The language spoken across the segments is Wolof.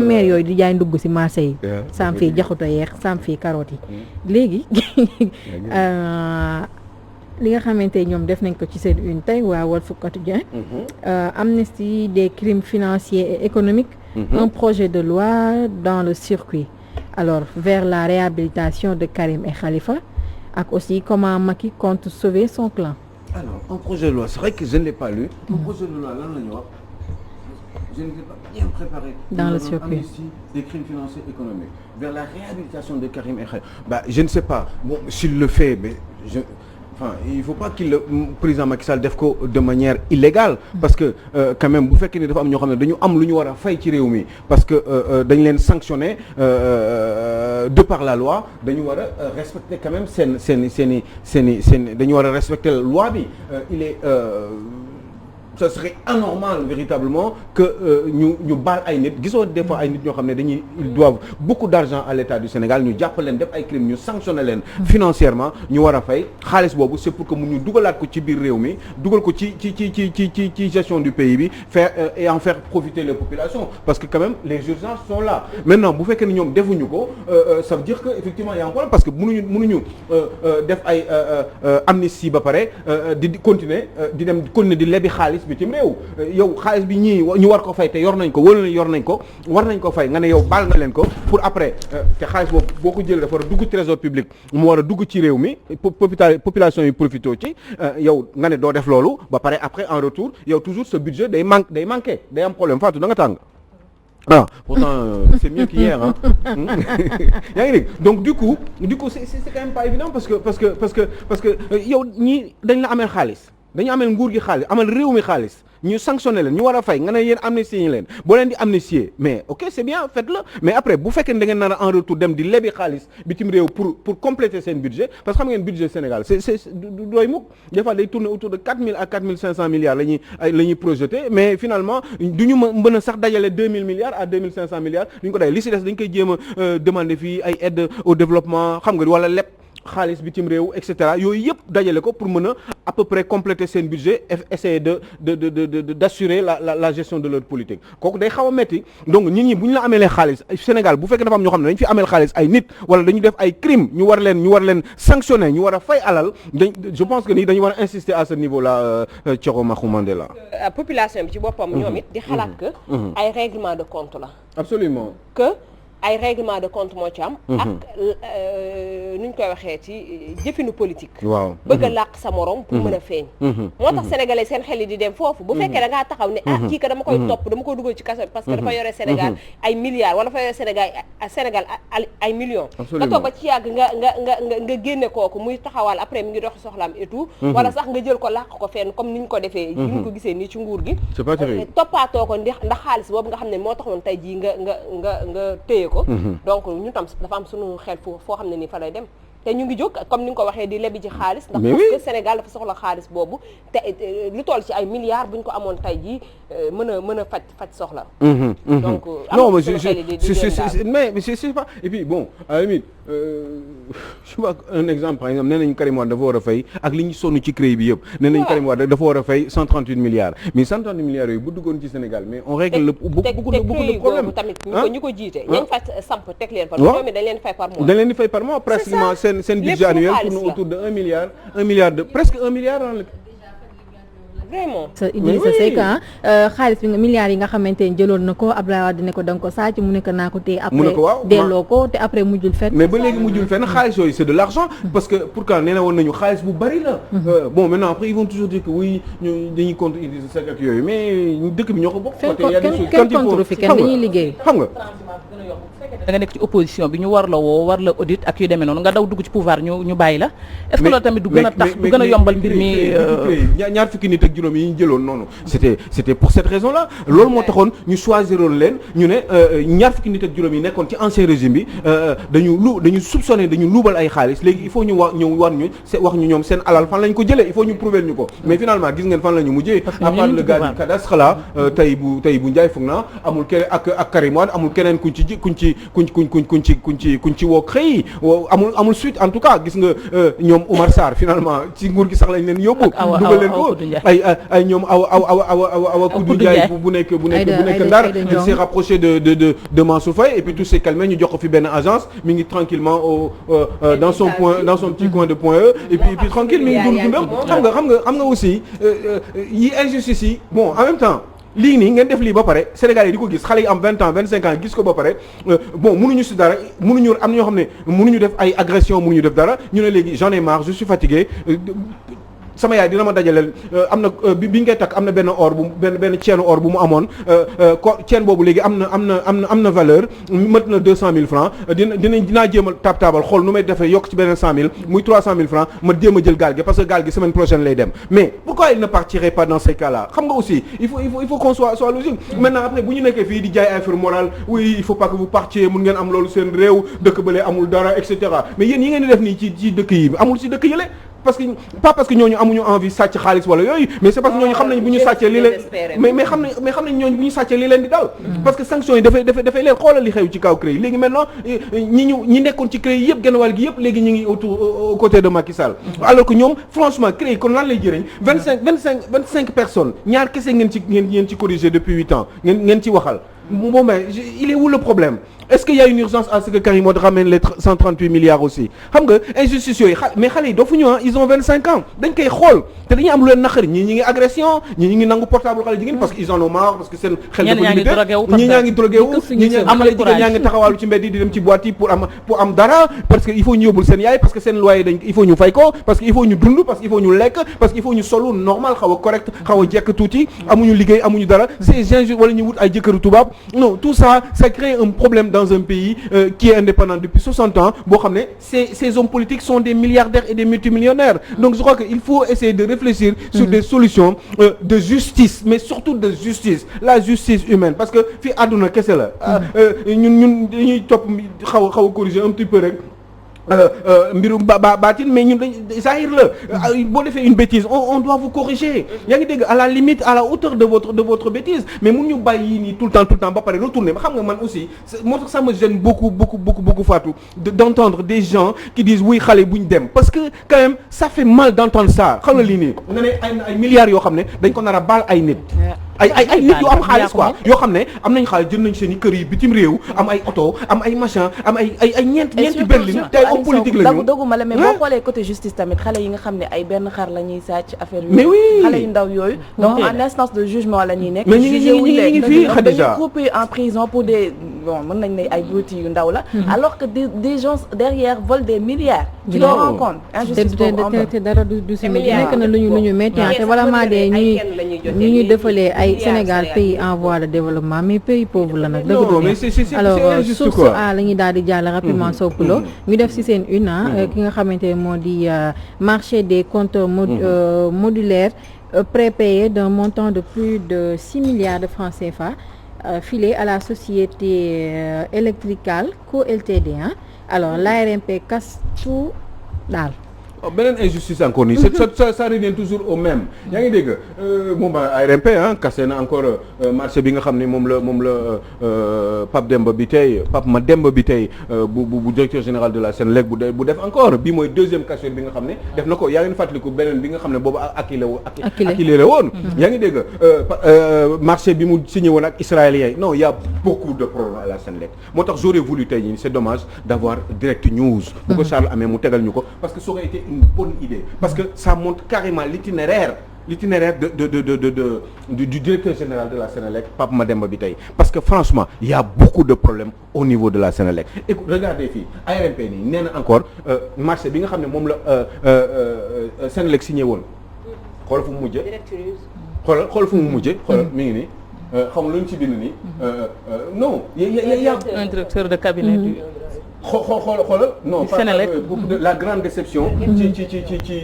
maire yooyu di jaay ndugg ci marché yi. saam fii jaxuto yeex saam fii carotte yi. léegi li nga xamante ñoom def nañ ko ci seen une tey waa Walf Quotidien. amnistie des crimes financiers et économiques. Un projet de loi dans le circuit. Alors vers la réhabilitation de Karim et Khalifa ak aussi comment Macky compte sauver son clan. Alors un projet de loi c'est vrai que je ne l'ai pas lu. Un projet de loi lan la ñu wax. Je ne l'ai pas bien préparé. Dans le circuit. Amnistie des crimes financiers et économiques vers la réhabilitation de Karim et Khalifa. Bah je ne sais pas bon s'il le fait mais enfin il faut pas qu'il le président Macky Sall def ko de manière illégale parce que quand même bu fekkee ni dafa am ñoo xam ne dañu am lu ñu war a fay ci réew mi parce que dañ leen sanctionner de par la loi dañu war a respecter quand même seen dañu war a respecter la loi bi il est ça serait anormal véritablement que ñu baal ay nit gisoo des fois ay nit ñoo xam ne dañuy ils doivent beaucoup d'argent à l'État du Sénégal ñu jàpp leen def ay crimes ñu sanctionner leen financièrement ñu war a fay xaalis boobu c'est pour que mu ñu dugalaat ko ci biir réew mi dugal ko ci gestion du pays bi faire et en faire profiter les populations parce que quand même les urgences sont là maintenant bu fekkee ne ñoom defuñu ko ça veut dire que effectivement y a un problème parce que mënuñu def ay amnistie ba pare di continuer di dem continuer di lebi xaalis bitim réew yow xaalis bi ñii ñu war ko fay te yor nañ ko wala yor nañ ko war nañ ko fay nga ne yow baal nga leen ko pour après te xaalis boobu boo ko jëlee dafa war a dugg trésor public mu war a dugg ci réew mi population yi profité ci yow nga ne doo def loolu ba pare après en retour yow toujours ce budget day manqué day am problème Fatou da nga tàng ah pourtant c'est mieux qu'hier hein yaa ngi dégg donc du coup c'est quand même pas évident parce que yow ñii dañ la ameel xaalis dañu ameel nguur gi xaalis amal réew mi xaalis ñu sanctionné leen ñu war a fay nga ne yéen amnistie ñi leen boo leen di amnistier mais ok c'est bien faites-le mais après bu fekkee ne da ngeen nar a en retour dem di lebi xaalis bitim réew pour compléter seen budget parce que xam ngeen budget Sénégal c'est du doy mukk des fois day tourner autour de 4000 à 4500 milliards la ñuy projeté mais finalement du ñu mën a sax dajale 2000 milliards à 2500 milliards duñ ko day li si des dañ koy jéem a demander fii ay aide au développement xam nga wala lépp xaalis bitim réew et cetera yooyu yëpp dajale ko pour mën a à peu près compléter seen budget essayer d'assurer la gestion de leur politique kooku day xaw a metti donc nit ñi bu ñu la ameelee xaalis Sénégal bu fekkee dafa am ñoo xam ne dañu fi ameel xaalis ay nit wala dañu def ay crimes ñu war leen sanctionner ñu war a fay alal je pense que ni dañu war a insister à ce niveau là Thioro Maxu Mandela population bi ci boppam ñoom it di xalaat que ay règlement de compte la absolument que ay règlement de compte moo ci am ak nu ñu koy waxee ci jëfinu politique waaw bëgg a làq sa morom pour mën a feeñ moo tax sénégalais seen xel yi di dem foofu bu fekkee da ngaa taxaw ne kii ka dama koy topp dama koy dugal ci kaso parce que dafa yore Sénégal ay milliards wala dafa yore Sénégal ay millions nga toog ba ci yàgg nga génne kooku muy taxawal après mi ngi dox soxlaam et tout wala sax nga jël ko làq ko fenn comme ni ñu ko defee ni ñu ko gisee nii ci nguur gi toppaatoo ko ndax xaalis boobu nga xam ne moo taxoon tey jii nga téye ko donc ñu tam dafa am suñu xel foo xam ne nii fa lay dem te ñu ngi jóg comme ni nga ko waxee di lebi ci xaalis ndax parce que Sénégal dafa soxla xaalis boobu te lu toll ci ay milliards bu ñu ko amoon tey jii mën a faj soxla donc non mais c'est pas et puis bon à la limite je vois un exemple par exemple nee nañu Karim Wade dafa war a fay ak li ñu sonn ci CREI bi yëpp nee nañu Karim Wade dafa war a fay 138 milliards mais 138 milliards yooyu bu duggoon ci Sénégal mais on règle beaucoup de problèmes tamit ñu ko jiite ñañ fa samp teg leen fa ñoom dañ leen fay par mois dañ leen di fay par mois pratiquement seen budget annuel tourne autour de 1 milliard de presque 1 milliard vraiment Idrissa Seck xaalis bi nga milliards yi nga xamante ne jëloon na ko Abdoulaye Wade ne ko da nga ko sàcc mu ne ko naa ko téye après delloo ko te après mujjul fenn mais ba léegi mujjul fenn xaalis yooyu c'est de l'argent parce que pourquoi nee na woon nañu xaalis bu bari la bon maintenant après ils vont toujours dire que oui ñu dañuy contre Idrissa Seck ak yooyu mais dëkk bi ñoo ko bokk kenn contre fi kenn dañuy liggéey xam nga da nga nekk ci opposition bi ñu war la woo war la audit ak yu demee noonu nga daw dugg ci pouvoir ñu bàyyi la est-ce que loolu tamit du gën a tax du gën a yombal mbir mi ñaar fukki nit ak juróom yi ñu jëloon noonu c'était pour cette raison là loolu moo taxoon ñu choisiroon leen ñu ne ñaar fukki nit ak juróom yi nekkoon ci ancien régime bi dañu soupçonné dañu luubal ay xaalis léegi il faut ñu wax ñu ñoom seen alal fan lañ ko jëlee il faut ñu prouver ñu ko mais finalement gis ngeen fan la ñu mujjee à part le gars du cadastre là tey bu Ndiaye foog naa amul keneen ak Karim Wade amul keneen kuñ ci woo CREI amul suite en tout cas gis nga ñoom Oumar Sarr finalement ci nguur gi sax lañ leen yóbbu dugal leen ko ay ñoom awa Koudou Ndiaye bu nekk Ndar il s'est rapproché de Mansour Faye et puis tout s'est calmé ñu jox ko fi benn agence mi ngi tranquillement dans son petit coin de point E et puis tranquille mi ngi dundam xam nga aussi yi injustice yi bon en même temps lii nii ngeen def lii ba pare Sénégal yi di ko gis xale yi am 20 ans 25 ans gis ko ba pare bon mënuñu si dara mënuñu am na ñoo xam ne mënuñu def ay agression mënuñu def dara ñu ne léegi j'en ai marre je suis fatigué sama yaay dina ma dajaleel am na bi ñu koy takk am na benn or bu benn ceenu or bu mu amoon ceen boobu léegi am na valeur mat na 200 000 francs dinaa jéem a taabal xool nu may defee yokk ci beneen 100 000 muy 300 000 francs ma jéem a jël gaal gi parce que gaal gi semaine prochaine lay dem mais pourquoi il ne partirait pas dans ces cas-là xam nga aussi il faut qu'on soit logique maintenant après bu ñu nekkee fii di jaay affaire morale oui il faut pas que vous partiez mun ngeen am loolu seen réew dëkk bële amul dara et cetera mais yéen yi ngeen di def nii ci dëkk yi amul ci dëkk yële parce que pas parce que ñooñu amuñu envie sàcc xaalis wala yooyu mais c'est parce que ñooñu xam nañ bu ñu sàccee li leen mais xam nañ ñooñu bu ñu sàccee li leen di dal parce que sanctions yi dafay leen xoolal li xew ci kaw CREI léegi maintenant ñi nekkoon ci CREI yëpp genn wàll gi yëpp léegi ñu ngi aux côtés de Macky Sall alors que ñoom franchement CREI kon lan lay jëriñ 25 personnes ñaar kese ngeen ci corriger depuis 8 ans ngeen ci waxal bon ben il est où le problème est-ce qu'il y a une urgence à ce que Karim Wade ramène les 138 milliards aussi xam nga injustice yooyu mais xale yi doofuñu ils ont 25 ans dañ koy xool te dañuy am lu leen naqari ñii ñi ngi agression ñii ñi ngi nangu portable xale jigéen parce que ils en ont marre parce que seen xel dafa limité ñii ñaa ngi drogué wu ñii ñaa ngi taxawaalu ci mbedd yi di dem ci boîte yi pour am dara parce que il faut ñu yóbbul seen yaay parce que seen loyer il faut ñu fay ko parce que il faut ñu dund parce que il faut ñu lekk parce que il faut ñu solu normal xaw a correct xaw a jekk tuuti amuñu liggéey amuñu dara c'est injuste wala ñu wut ay jëkkëru tubaab non tout ça crée un problème dans un pays qui est indépendant depuis 60 ans boo xam ne ces hommes politiques sont des milliardaires et des multimillionnaires donc je crois que il faut essayer de réfléchir sur des solutions de justice mais surtout de justice la justice humaine parce que fii àdduna kese la ñun dañuy topp xaw a corriger un petit peu rek mbiru baatin mais ñun dañ zahir la boo defee une bêtise on doit vous corriger yaa ngi dégg à la limite à la hauteur de votre bêtise mais mun ñu bàyyi nii tout le temps ba pare retourner xam nga man aussi moo tax ça me gêne beaucoup Fatou d'entendre des gens qui disent oui xale bu ñu dem parce que quand même ça fait mal d'entendre ça xam nga lii nii nga ne ay milliards yoo xam ne dañ ko nar a baal ay nit ay nit yu am xaalis quoi yoo xam ne am nañ xaalis jël nañ seen i kër yi bitim réew am ay oto am ay machin am ay ñeenti berline te ay homme politique la ñu doguma la mais boo xoolee côté justice tamit xale yi nga xam ne ay benn xar la ñuy sàcc affaire mais oui xale yu ndaw yooyu donc en instance de jugement la ñuy nekk mais ñu ngi fii dañuy coupé en prison pour des bon mën nañ ne ay broutilles yu ndaw la alors que des gens derrière volent des milliards tu te rends compte injustice boobu te dara du si nekk na lu ñu métti te wala maa dee ñuy defalee ay Sénégal pays en voie de développement mais pays pauvre la nag dëgg alors source a la ñuy daal di jàll rapidement Sopulo ñu def ci seen une ki nga xamante ne moo di marché des compteurs modulaires prépayés d'un montant de plus de 6 milliards de francs CFA filé à la société Electrical Co Ltd alors l'ARMP casse tout daal beneen injustice encore nii ça revient toujours au même yaa ngi dégg moom ARMP cassé na encore marché bi nga xam ne moom la Pape Mademba bi tey bu directeur général de la Senelec bu def encore bi mooy deuxième cassure bi nga xam ne def na ko yaa ngi fàttaliku beneen bi nga xam ne boobu Akilee la woon yaa ngi dégg marché bi mu signé woon ak israélien non il y a beaucoup de problèmes à la Senelec moo tax j'aurais voulu tey ñi c'est dommage d'avoir Direct News bu ko Charles amee mu tegal ñu ko parce que ça aurait été une bonne idée parce que ça montre carrément l'itinéraire du directeur général de la Senelec Pape Mademba bi tey parce que franchement il y a beaucoup de problèmes au niveau de la Senelec et regardez fii ARMP nii nee na encore marché bi nga xam ne moom la Senelec signé woon xoolal fu mu mujjee xoolal fu mu mujjee xoolal mi ngi nii xam nga lu ñu ci bind nii non y a un directeur de cabinet du xoolal non la grande déception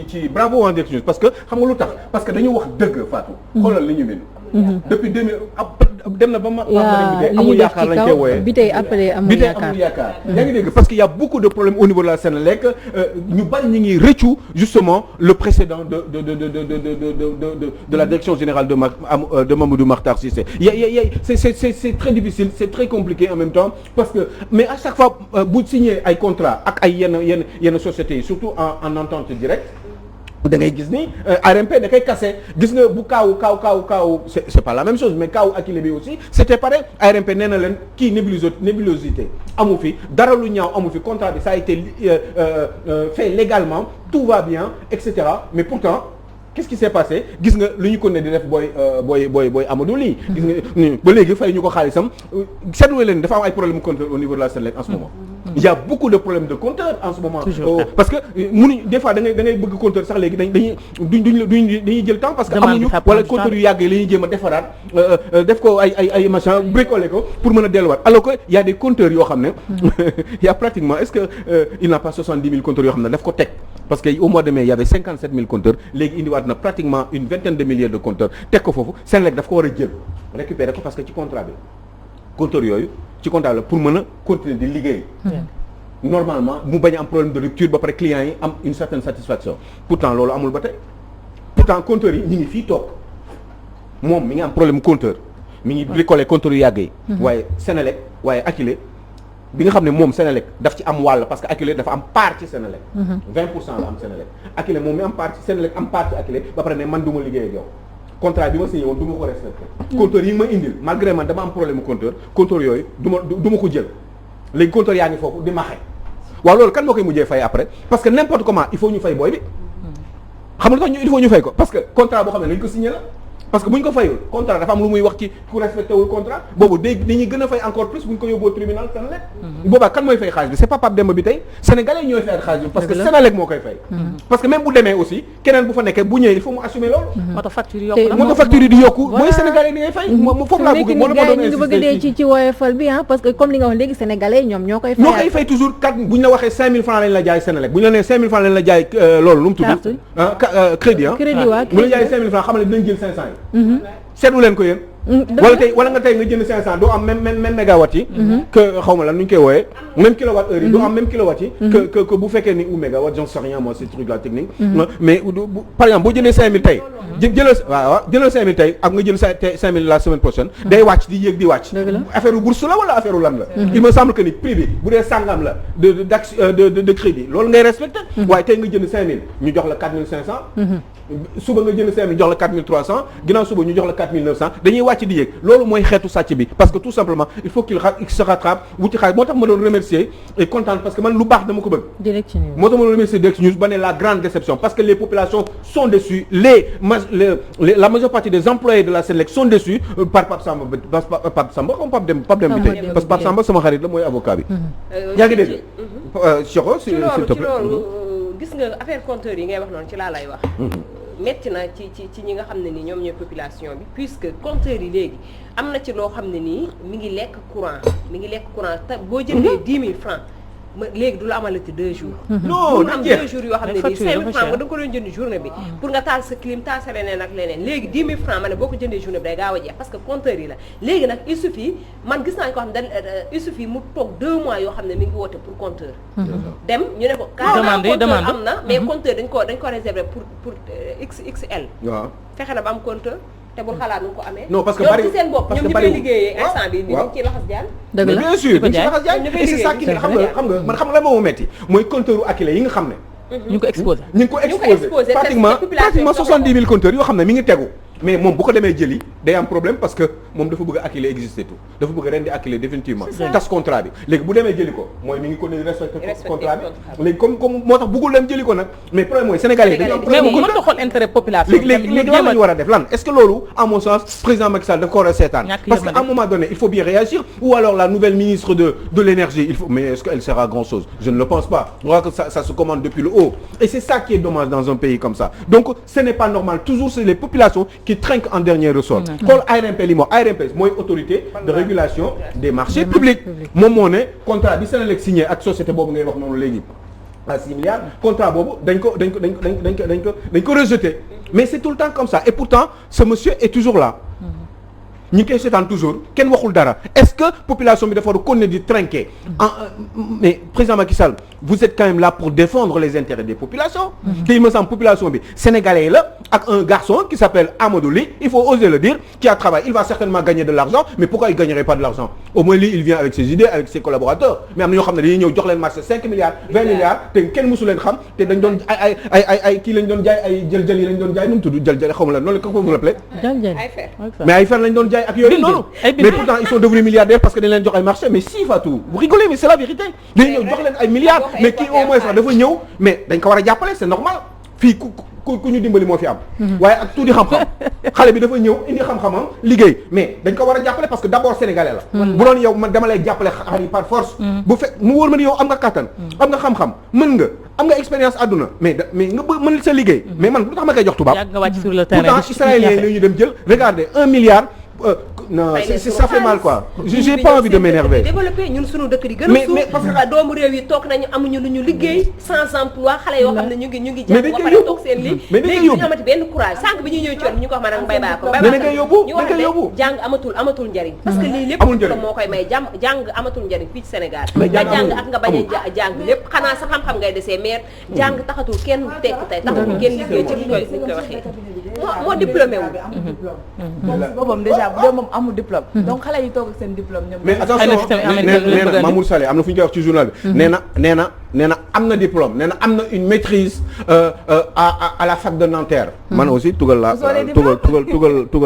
ci bravo en Direct News parce que xam nga lu tax parce que dañu wax dëgg Fatou xoolal li ñu bind depuis 2000 dem na ba ma amul yaakaar lañ koy wooyee bi tey appelé amul yaakaar yaa ngi dégg parce que y a beaucoup de problèmes au niveau de la Sénélec ñu bari ñu ngi rëccu justement le précédent de la direction générale de Mamadou Makhtar Cissé c'est très difficile c'est très compliqué en même temps parce que mais à chaque fois bu signé ay contrat ak ay yenn sociétés yi surtout en entente directe da ngay gis ni ARMP da koy kase gis nga bu kaaw c'est pas la même chose mais kaaw Akilee bi aussi c'était pareil ARMP nee na leen kii nébulosité amu fi dara lu ñaaw amu fi contrat bi ça a été fait légalement tout va bien etc mais pourtant qu'est-ce qui s'est passé gis nga lu ñu ko ne di def booy Amadou Ly gis nga ba léegi fay ñu ko xaalisam seetlu leen dafa am ay problème compteur au niveau de la Sénélec en ce moment il y a beaucoup de problèmes de compteurs en ce moment parce que mënuñ des fois da ngay bëgg compteur sax léegi dañuy jël temps parce que amuñu wala compteur yu yàgg yi la ñuy jéem a defaraat def ko ay machin bricoler ko pour mën a delluwaat alors que y a des compteurs yoo xam ne y a pratiquement est-ce que il n'a pas 70 000 compteurs yoo xam ne daf ko teg parce que au mois de mai il y avait 57 000 compteurs léegi indiwaat na pratiquement une vingtaine de milliers de compteurs teg ko foofu Sénélec daf ko war a jël récupérer ko parce que ci contrat bi compteurs yooyu ci contrat la pour mën a continuer di liggéey normalement mu bañ a am problème de rupture ba pare clients yi am une certaine satisfaction pourtant loolu amul ba tey pourtant compteurs yi ñu ngi fii toog moom mi ngi am problème compteur mi ngi bricoler compteurs yu yàgg yi waaye Sénélec waaye Akilee bi nga xam ne moom Sénélec daf ci am wàll parce que Akilee dafa am part ci Sénélec 20% la am Sénélec Akilee moom mi am part ci Sénélec am part ci Akilee ba pare ne man du ma liggéey ak yow contrat bi ma signé woon du ma ko respecté compteur yi nga ma indil malgré man dama am problème compteur yooyu du ma ko jël léegi compteur yaa ngi foofu di maxe waaw loolu kan moo koy mujjee fay après parce que n'importe comment il faut ñu fay booy bi xam nga lu tax il faut ñu fay ko parce que contrat boo xam ne lañ ko signé la parce que bu ñu ko fayul contrat dafa am lu muy wax ci ku respecté wul contrat boobu dañuy gën a fay encore plus bu ñu ko yóbboo tribunal Sénélec boobaa kan mooy fay xaalis bi c'est pas Pape Demba bi tey sénégalais ñooy fay xaalis bi parce que Sénélec moo koy fay parce que même bu demee aussi keneen bu fa nekkee bu ñëwee il faut mu assumer loolu moo tax facture yi di yokku mooy sénégalais ni ngay fay foofu laa bëgg moo la ma doon ñu bëgg dee ci woyofal bi parce que comme li nga wax léegi sénégalais ñoom ñoo koy fay toujours kat bu ñu la waxee 5000 francs lañ la jaay Sénélec bu ñu la nee 5000 francs lañ la jaay loolu lu mu tudd crédit bu la jaay 5000 francs xam ne dinañ jël 500 yi seetlu leen ko yéen wala nga tey nga jënd 500 doo am même mégawatt yi que xaw ma lan nu ñu koy wooyee même kilowatt heure yi doo am même kilowatt yi que bu fekkee ni ou mégawatt j'en sais rien moi ces trucs là technique mais par exemple boo jëndee 5000 tey jëlal 5000 tey ak nga jël 5000 la semaine prochaine day wàcc di yéeg di wàcc affaire u bourse la wala affaire u lan la il me semble que ni prix bi bu dee sàngam la de crédit loolu ngay respecté waaye tey nga jënd 5000 ñu jox la 4500 suba nga jënd 5000 jox la 4300 ginnaaw suba ñu jox la 4900 dañuy wàcc di yéeg loolu mooy xeetu sàcc bi parce que tout simplement il faut qu'il se rattrape wuti xaalis moo tax ma doon remercier et content parce que man lu baax dama ko bëgg moo tax ma doon remercier Direct News ba ne la grande déception parce que les populations sont déçues la majeure partie des employés de la Sénélec sont déçus par Pape Samba comme Pape Demba bi tey parce que Pape Samba sama xarit la mooy avocat bi yaa ngi dégg Cheikh s'il te plaît gis nga affaire compteur yi ngay wax noonu ci laa lay wax metti na ci ñi nga xam ne nii ñoom ñooy population bi puisque compteur yi léegi am na ci loo xam ne nii mi ngi lekk courant te boo jëndee 10 000 francs léegi du la amalati 2 jours non am 2 jours yoo xam ne nii 5 000 francs ba da nga ko doon jënd journée bi pour nga taal sa clim taal sa leneen ak leneen léegi 10 000 francs ma ne boo ko jëndee journée bi day gaaw a jeex parce que compteur yi la léegi nag il suffit man gis naa ko xam ne il suffit mu toog 2 mois yoo xam ne mi ngi woote pour compteur dem ñu ne ko carrément compteur am na mais compteur dañ ko réserver pour XXL waaw fexe na ba am compteur te bul xalaat nu ko amee. non parce que bari ci seen bopp ñoom ñu koy liggéeyee instant bi ñu ci laxas jaan. dëgg la bien sûr ñu ci laxas jaan et c'est ça qui xam nga man xam nga la moo metti mooy compteur u Akilee yi nga xam ne ñu ngi ko exposé pratiquement 70 000 compteurs yoo xam ne mi ngi tegu mais moom bu ko demee jëli day am problème parce que moom dafa bëgg Akilee exister tout dafa bëgg rendi Akilee définitivement tas contrat bi léegi bu demee jëli ko mooy mi ngi ko ne respecté contrat bi léegi comme moo tax bëggul dem jëli ko nag mais problème mooy sénégalais yi dañu am problème mais mën na xool intérêt population léegi lan la ñu war a def lan est-ce que loolu à mon sens président Macky Sall daf ko war a seetaan parce que à un moment donné il faut bien réagir ou alors la nouvelle ministre de l'énergie il faut mais est-ce qu'elle sert à grand chose je ne le pense pas je crois que ça se commande depuis le haut et c'est ça qui est dommage dans un pays comme ça donc ce n'est pas normal toujours c'est les populations qui trinquent en dernier ressort xool ARMP li moo ARMP mooy autorité de régulation des marchés publics moom moo ne contrat bi Sénélec signé ak société boobu ngay wax noonu léegi à 6 milliards contrat boobu dañ ko rejeté mais c'est tout le temps comme ça et pourtant ce monsieur est toujours là ñi ngi koy seetaan toujours kenn waxul dara est-ce que population bi dafa war a continuer di trinquer mais président Macky Sall vous êtes quand même là pour défendre les intérêts des populations te il me semble population bi sénégalais yi la ak un garçon qui s'appelle Amadou Ly il faut oser le dire qui a travaillé il va certainement gagner de l'argent mais pourquoi il gagnerait pas de l'argent au moins lui il vient avec ses idées avec ses collaborateurs mais am na ñoo xam ne dañuy ñëw jox leen marché 5 milliards 20 milliards te kenn mësu leen xam te dañ doon ay kii lañ doon jaay ay jël-jël yi lañ doon jaay nu mu tudd jël-jël xaw ma la noonu la ko vous l'appelez mais ay fer lañ doon jaay ak yooyu noonu mais pourtant ils sont devenus milliardaires parce que dañ leen jox ay marché mais si Fatou vous rigolez mais c'est la vérité dañuy ñëw jox leen ay milliards mais kii au moins sax dafa ñëw mais dañ ko war a jàppale c'est normal fii ku ñu dimbali moo fi am waaye ak tuuti xam-xam xale bi dafa ñëw indi xam-xamam liggéey mais dañ ko war a jàppale parce que d'abord sénégalais la bu doon yow man dama lay jàppale xar yi par force bu fekk mu wóor ma ni yow am nga kattan am nga xam-xam mën nga am nga expérience àdduna mais nga mën sa liggéey mais man lu tax ma koy jox tubaab pourtant israéliens yi la ñu dem jël regardez 1 milliard non ça fait mal quoi j'ai pas envie de m'énerver développer ñun suñu dëkk di gën a suuf parce que doomu réew yi toog nañu amuñu lu ñu liggéey sans emploi xale yoo xam ne ñu ngi jàng ba pare toog seen lii léegi ñu amati benn courage sànq bi ñuy ñëw ci yoon ñu ko wax ma nag mbay baa ko ñu wax ne jàng amatul njariñ parce que lii lépp moo koy may jàng amatul njariñ fii ci Sénégal nga jàng ak nga bañ a jàng lépp xanaa sa xam-xam ngay desee mais jàng taxatul kenn tekk tey taxatul kenn liggéey ci li koy waxee moo diplômé boobam déjà bu dee moom amul diplôme donc xale yi toog ak seen diplôme ñoom mais attention nee na Mamour Saleh am na fu ñu koy wax ci journal bi nee na am na diplôme nee na am na une maîtrise à la fac de Nanterre man aussi tugal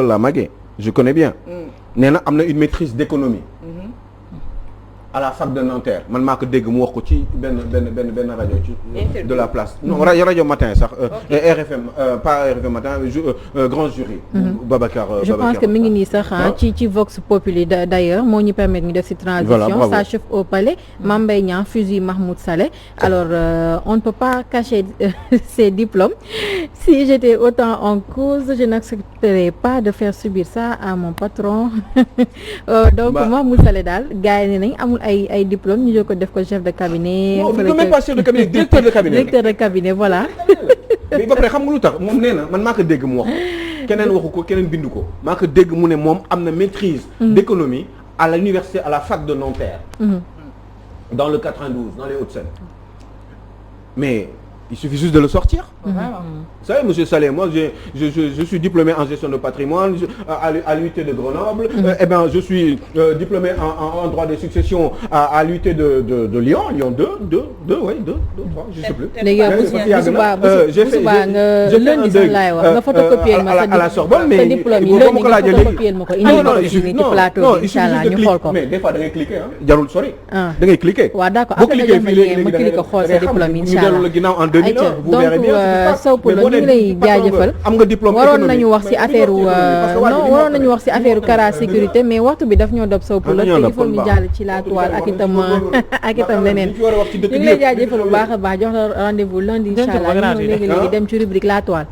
la magee je connais bien nee na am na une maîtrise d'économie à la fac de Nanterre man maa ko dégg mu wax ko ci benn rajo ci de la place non rajo matin sax RFM pas RFM matin grand jury Babacar je pense que mi ngi nii sax ci Vox Populi d'ailleurs moo ñu permettre ñu def ci transition ça chauffe au palais Mame Mbaye Niang fusille Mahmoud Saleh alors on ne peut pas cacher ses diplômes si j'étais autant en cause je n'accepterais pas de faire subir ça à mon patron donc Mahmoud Saleh daal gars yi ne nañ amul ay diplôme ñu jël ko def ko chef de cabinet. non même pas chef de cabinet directeur de cabinet. directeur de cabinet voilà. mais ba pare xam nga lu tax moom nee na man maa ko dégg mu wax keneen waxu ko keneen bindu ko maa ko dégg mu ne moom am na maîtrise d'économie à l'université à la fac de Nanterre. dans le 92 dans les Hauts-de-Seine mais il suffit juste de le sortir. Vous savez, monsieur Saleh, moi je suis diplômé en gestion de patrimoine à l'UT de Grenoble. Eh ben je suis diplômé en droit des successions à l'UT de Lyon, Lyon 2, 3, je sais plus. léegi bu subaa nga lundi sax laay wax nga photocopier ma à la Sorbonne mais diplôme yi lundi nga photocopier ma ko indi ma ko ci plateau bi inchallah ñu xool ko. mais des fois da ngay cliquer jarul sori. da ngay cliquer. waaw d'accord après nga jox ma lien ma cliquer xool sa diplôme inchallah. vous verrez bien Sow Poulo ñu ngi lay jaajëfal am nga diplôme waroon nañu wax ci affaire waroon nañu wax ci affaire Kara sécurité mais waxtu bi daf ñoo dob Sow Poulo te il faut ñu jàll ci la toile ak itam leneen ñu ngi lay jaajëfal bu baax a baax jox la rendez-vous lundi inchallah ñu léegi dem ci rubrique la toile